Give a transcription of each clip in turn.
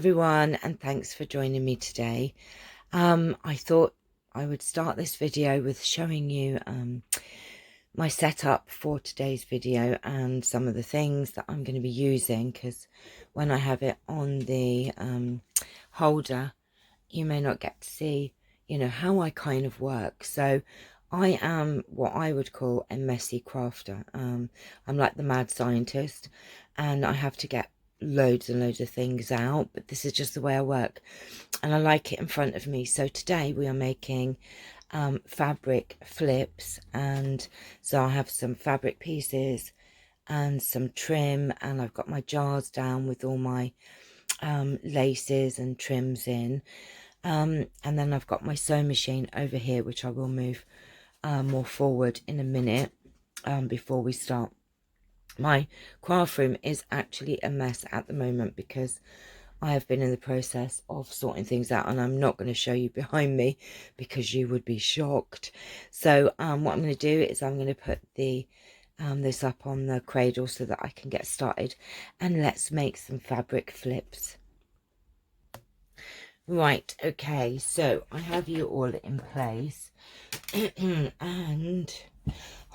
everyone, and thanks for joining me today. I thought I would start this video with showing you my setup for today's video and some of the things that I'm going to be using, because when I have it on the holder, you may not get to see, how I kind of work. So I am what I would call a messy crafter. I'm like the mad scientist, and I have to get loads and loads of things out, but this is just the way I work, and I like it in front of me. So today we are making fabric flips, and so I have some fabric pieces and some trim, and I've got my jars down with all my laces and trims in, and then I've got my sewing machine over here, which I will move more forward in a minute before we start. My craft room is actually a mess at the moment because I have been in the process of sorting things out, and I'm not going to show you behind me because you would be shocked. So what I'm going to do is I'm going to put the this up on the cradle so that I can get started, and let's make some fabric flips. Right, okay, so I have you all in place and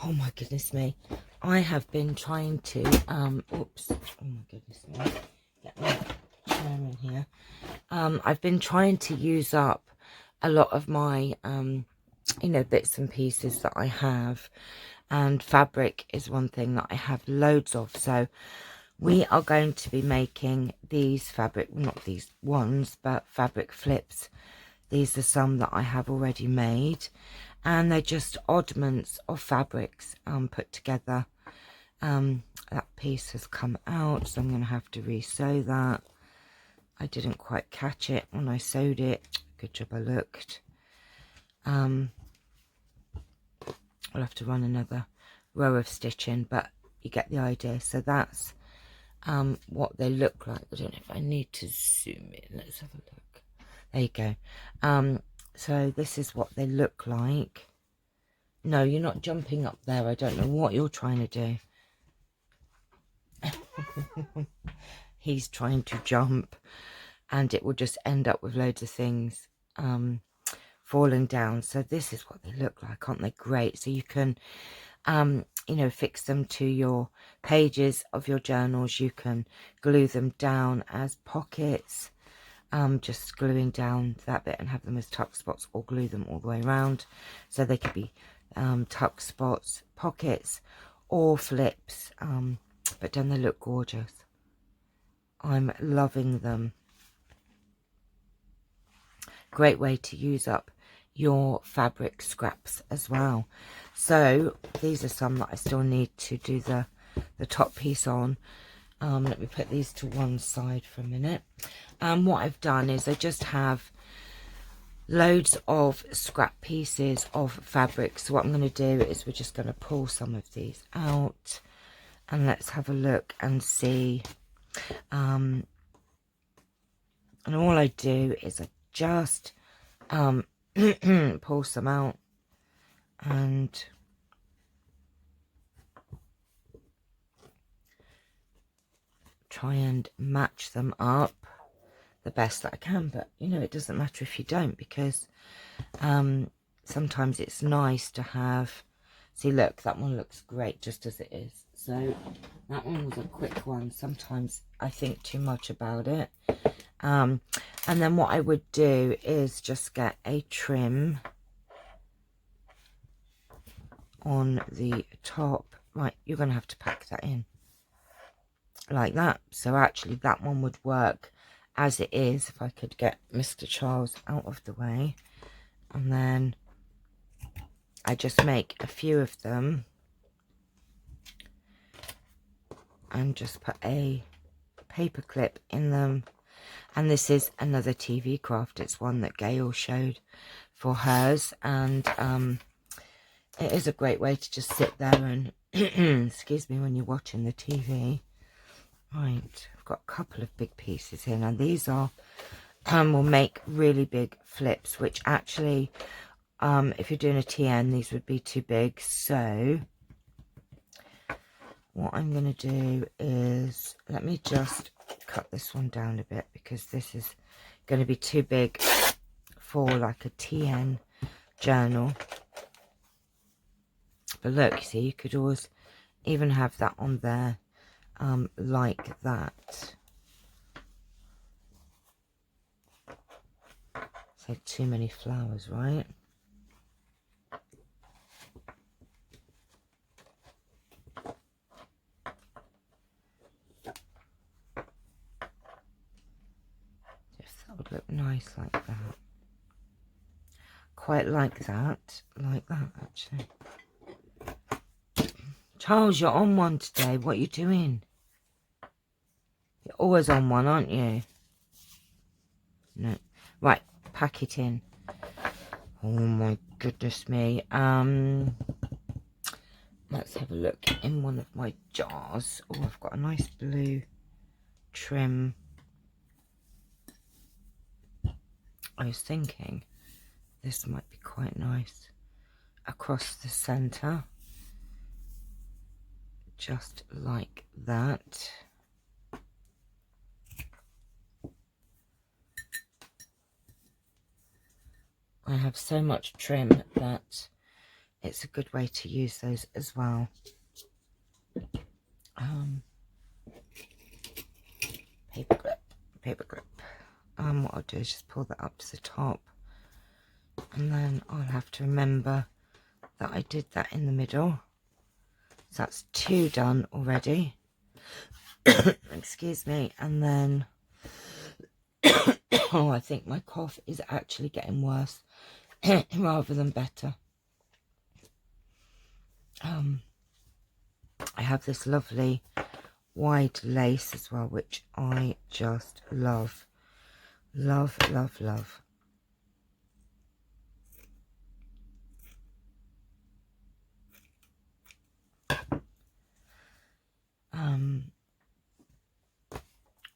oh my goodness me, I have been trying to oops, oh my goodness me, get my chair in here. I've been trying to use up a lot of my bits and pieces that I have, and fabric is one thing that I have loads of. So we are going to be making these fabric, not these ones, but fabric flips. These are some that I have already made, and they're just oddments of fabrics put together. That piece has come out, so I'm going to have to re-sew that. I didn't quite catch it when I sewed it. Good job I looked. I'll have to run another row of stitching, but you get the idea. So that's what they look like. I don't know if I need to zoom in. Let's have a look. There you go. So this is what they look like. No, you're not jumping up there. I don't know what you're trying to do. He's trying to jump, and it will just end up with loads of things falling down. So this is what they look like. Aren't they great? So you can fix them to your pages of your journals. You can glue them down as pockets, just gluing down that bit and have them as tuck spots, or glue them all the way around so they could be tuck spots, pockets, or flips, but don't they look gorgeous? I'm loving them. Great way to use up your fabric scraps as well. So these are some that I still need to do the top piece on. Let me put these to one side for a minute. What I've done is I just have loads of scrap pieces of fabric. So what I'm going to do is we're just going to pull some of these out, and let's have a look and see. And all I do is I just pull some out and try and match them up the best that I can. But it doesn't matter if you don't, because sometimes it's nice to have. See, look, that one looks great just as it is. So that one was a quick one. Sometimes I think too much about it. And then what I would do is just get a trim on the top. Right, you're going to have to pack that in like that. So actually that one would work as it is if I could get Mr. Charles out of the way. And then I just make a few of them and just put a paper clip in them. And this is another TV craft. It's one that Gail showed for hers, and it is a great way to just sit there and excuse me, when you're watching the TV. Right, I've got a couple of big pieces here. Now these are will make really big flips, which actually if you're doing a TN, these would be too big. So what I'm going to do is, let me just cut this one down a bit because this is going to be too big for like a TN journal. But look, you see, you could always even have that on there like that. So too many flowers, right? If that would look nice like that. Quite like that actually. Charles, you're on one today. What are you doing? You're always on one, aren't you? No. Right, pack it in. Oh my goodness me. Let's have a look in one of my jars. Oh, I've got a nice blue trim. I was thinking this might be quite nice across the centre. Just like that. I have so much trim that it's a good way to use those as well. Paper clip. What I'll do is just pull that up to the top, and then I'll have to remember that I did that in the middle. So that's 2 done already. Excuse me. And then oh, I think my cough is actually getting worse rather than better. I have this lovely wide lace as well, which I just love. Love, love, love.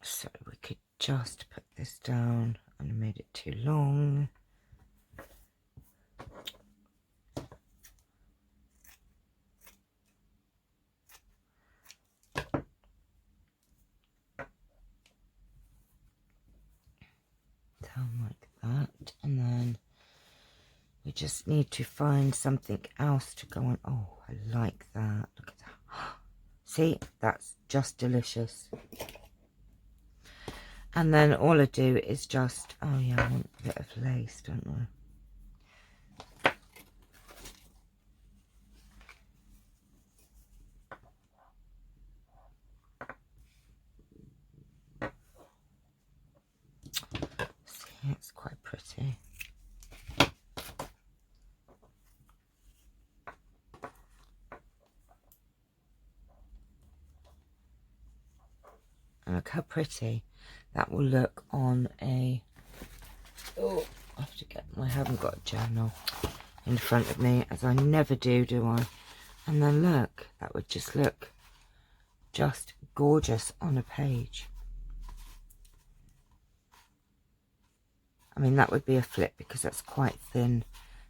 So we could just put this down, and I made it too long. Down like that, and then we just need to find something else to go on. Oh, I like that. Look at that. See, that's just delicious. And then all I do is just, oh yeah, I want a bit of lace, don't I? See, it's quite pretty. And look how pretty that will look on a, oh, I have to get, I haven't got a journal in front of me, as I never do I? And then look, that would just look just gorgeous on a page. I mean, that would be a flip because that's quite thin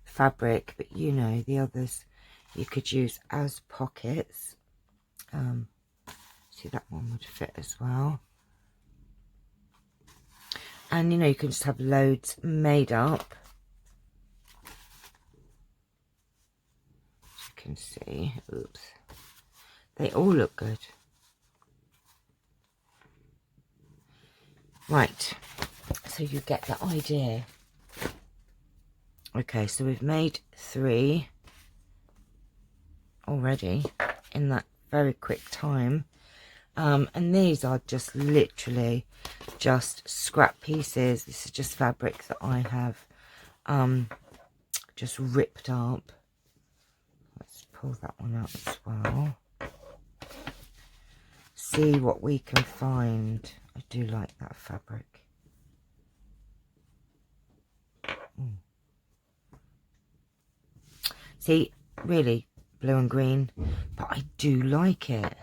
fabric, but you know, the others you could use as pockets. See, that one would fit as well. And you know, you can just have loads made up. As you can see, oops, they all look good. Right, so you get the idea. Okay, so we've made 3 already in that very quick time. And these are just literally just scrap pieces. This is just fabric that I have just ripped up. Let's pull that one out as well. See what we can find. I do like that fabric. See, really blue and green, but I do like it.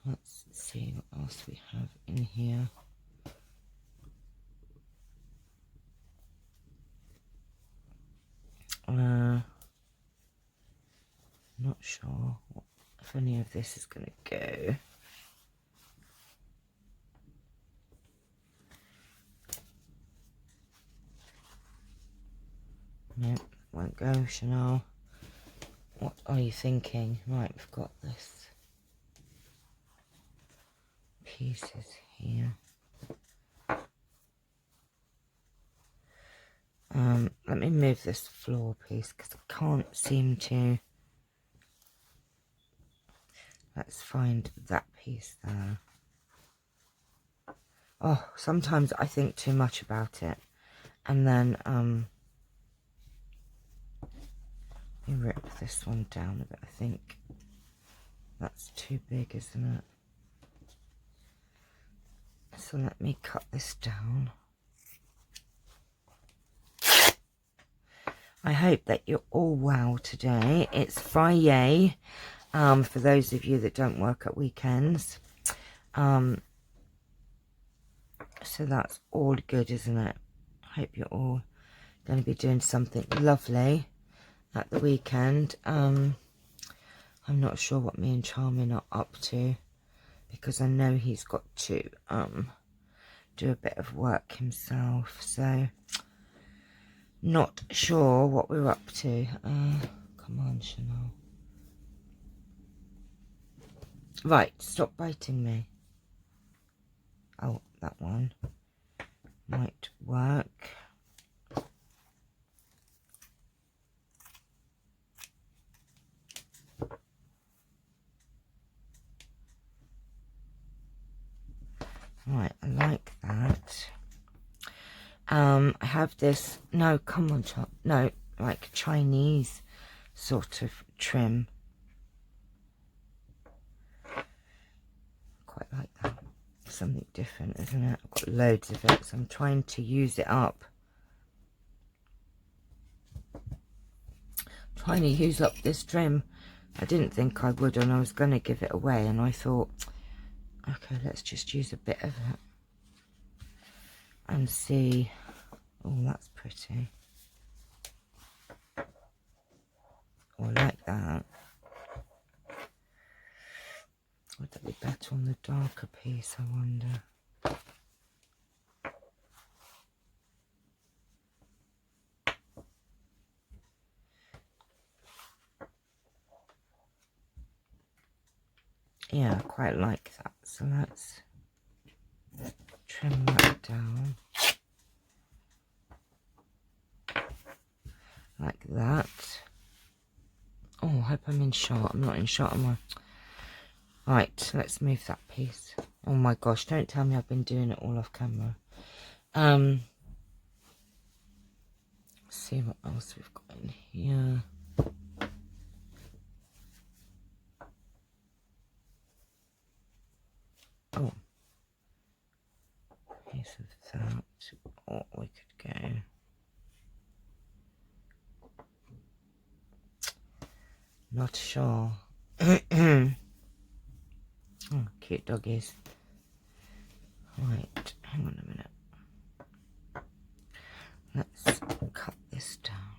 Let's see what else we have in here. Not sure if any of this is going to go. No, won't go, Chanel. What are you thinking? Right, we've got this pieces here. Let me move this floor piece because I can't seem to. Let's find that piece there. Oh, sometimes I think too much about it. And then, let me rip this one down a bit. I think that's too big, isn't it? So let me cut this down. I hope that you're all well today. It's Friday, for those of you that don't work at weekends. So that's all good, isn't it? I hope you're all going to be doing something lovely at the weekend. I'm not sure what me and Charmin are up to, because I know he's got to do a bit of work himself, so not sure what we're up to. Come on, Chanel. Right, stop biting me. Oh, that one might work. Right, I like that. I have this, no, come on, no, like Chinese sort of trim. Quite like that. Something different, isn't it? I've got loads of it, so I'm trying to use it up. Trying to use up this trim. I didn't think I would, and I was going to give it away, and I thought, okay, let's just use a bit of it and see. Oh, that's pretty. Oh, I like that. Would that be better on the darker piece, I wonder? Yeah, I quite like that. So let's trim that down. Like that. Oh, I hope I'm in shot. I'm not in shot, am I? Right, let's move that piece. Oh my gosh, don't tell me I've been doing it all off camera. Let's see what else we've got in here. Oh, piece of that. Oh, we could go. Not sure. Oh, cute doggies. Right, hang on a minute. Let's cut this down.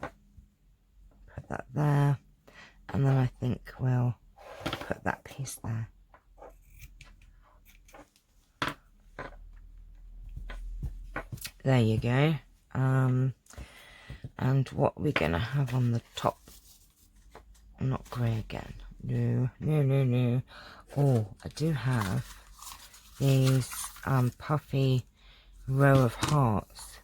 Put that there. And then I think we'll put that piece there. There you go. And what we're going to have on the top. Not grey again. No, no, no, no. Oh, I do have these puffy row of hearts.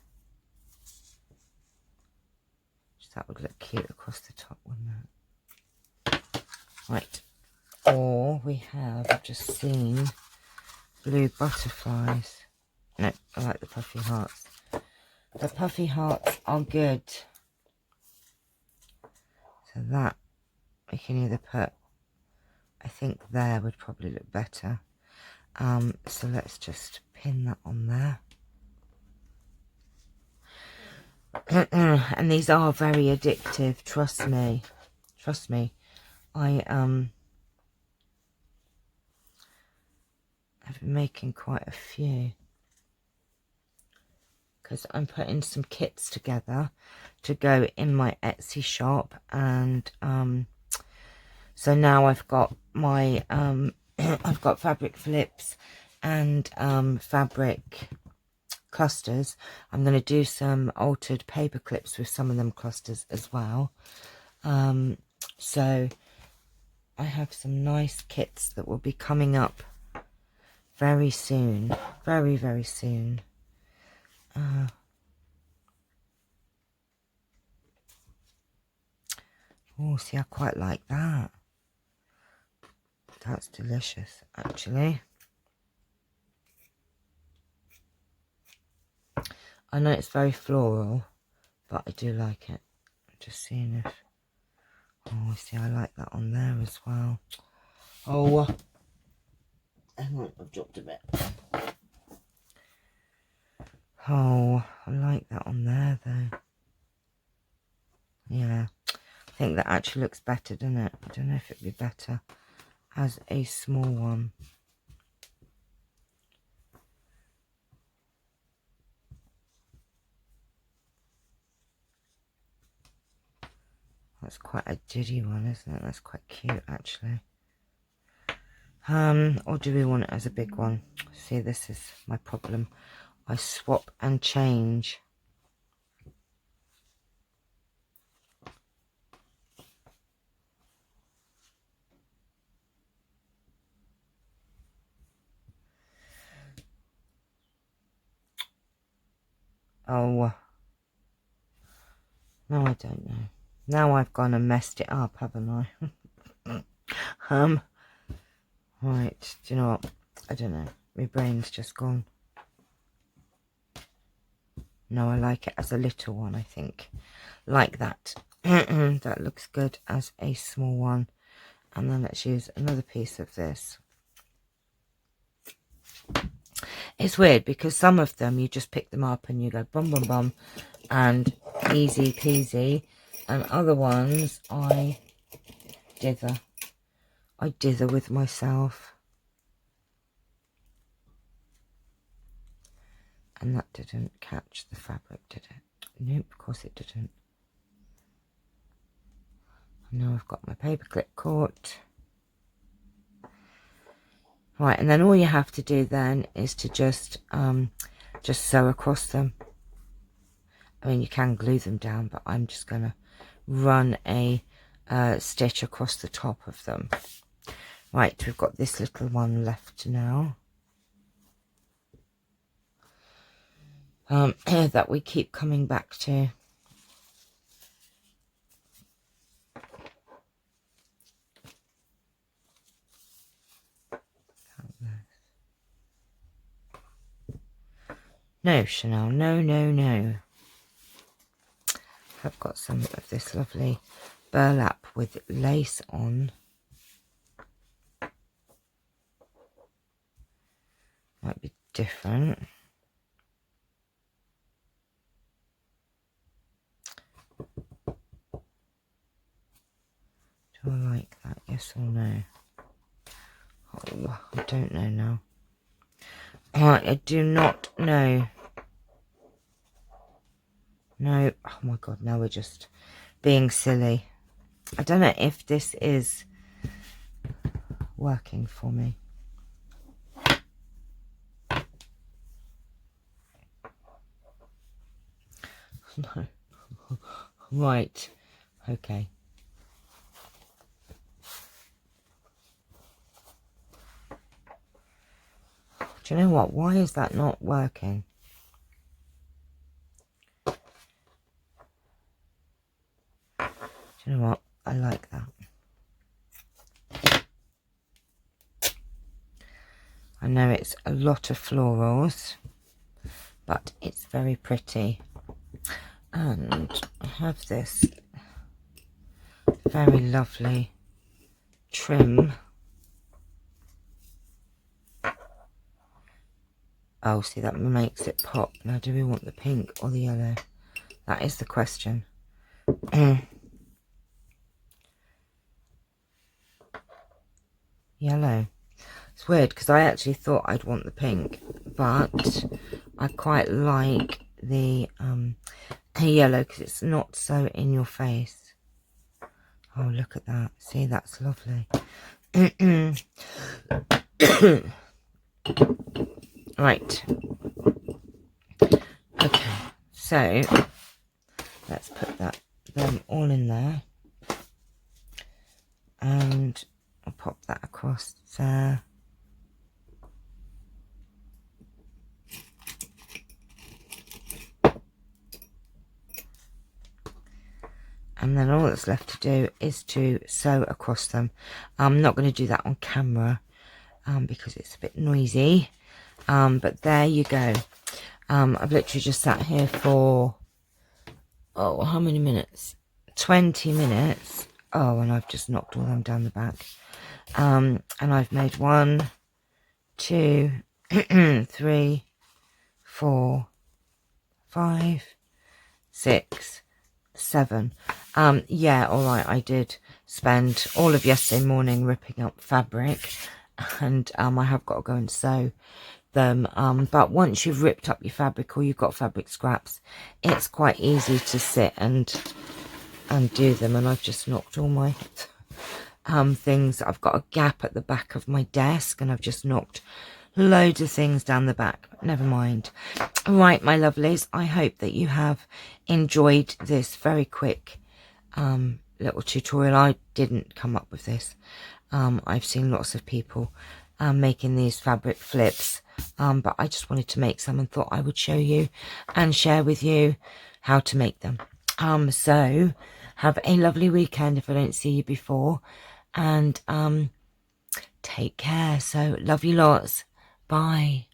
That would look cute across the top, wouldn't it? Right. Or we have, I've just seen, blue butterflies. No, I like the puffy hearts. The puffy hearts are good. So that we can either put, I think there would probably look better. So let's just pin that on there. And these are very addictive, trust me. Trust me. I have been making quite a few, because I'm putting some kits together to go in my Etsy shop, and so now I've got my I've got fabric flips and fabric clusters. I'm going to do some altered paper clips with some of them clusters as well. So I have some nice kits that will be coming up very soon, very, very soon. Oh, see, I quite like that. That's delicious, actually. I know it's very floral, but I do like it. Just seeing if... Oh, see, I like that on there as well. Oh, hang on, I've dropped a bit. Oh, I like that on there, though. Yeah, I think that actually looks better, doesn't it? I don't know if it'd be better as a small one. That's quite a diddy one, isn't it? That's quite cute, actually. Or do we want it as a big one? See, this is my problem. I swap and change. Oh, no, I don't know. Now I've gone and messed it up, haven't I? Right, do you know what? I don't know. My brain's just gone. No, I like it as a little one, I think. Like that. That looks good as a small one. And then let's use another piece of this. It's weird because some of them you just pick them up and you go bum bum bum and easy peasy, and other ones I dither with myself. And that didn't catch the fabric, did it? Nope, of course it didn't. Now I've got my paperclip caught. Right, and then all you have to do then is to just sew across them. I mean, you can glue them down, but I'm just going to run a stitch across the top of them. Right, we've got this little one left now. That we keep coming back to. No, Chanel, no, no, no. I've got some of this lovely burlap with lace on. Might be different. Do I like that? Yes or no? Oh, I don't know now. I do not know. No. Oh my god, now we're just being silly. I don't know if this is working for me. No. Right. Okay. Do you know what? Why is that not working? Do you know what? I like that. I know it's a lot of florals, but it's very pretty. And I have this very lovely trim. Oh, see, that makes it pop. Now, do we want the pink or the yellow? That is the question. Yellow. It's weird because I actually thought I'd want the pink, but I quite like the yellow because it's not so in your face. Oh, look at that. See, that's lovely. Right. Okay, so let's put them all in there, and I'll pop that across there. And then all that's left to do is to sew across them. I'm not going to do that on camera because it's a bit noisy. But there you go. I've literally just sat here for, oh, how many minutes? 20 minutes. Oh, and I've just knocked all them down the back. And I've made 1, 2, 3, 4, 5, 6, 7. Yeah, all right, I did spend all of yesterday morning ripping up fabric, and I have got to go and sew them. But once you've ripped up your fabric, or you've got fabric scraps, it's quite easy to sit and do them. And I've just knocked all my things. I've got a gap at the back of my desk, and I've just knocked loads of things down the back. Never mind. Right, my lovelies, I hope that you have enjoyed this very quick little tutorial. I didn't come up with this. I've seen lots of people making these fabric flips, but I just wanted to make some and thought I would show you and share with you how to make them. So have a lovely weekend if I don't see you before, and take care. So love you lots. Bye.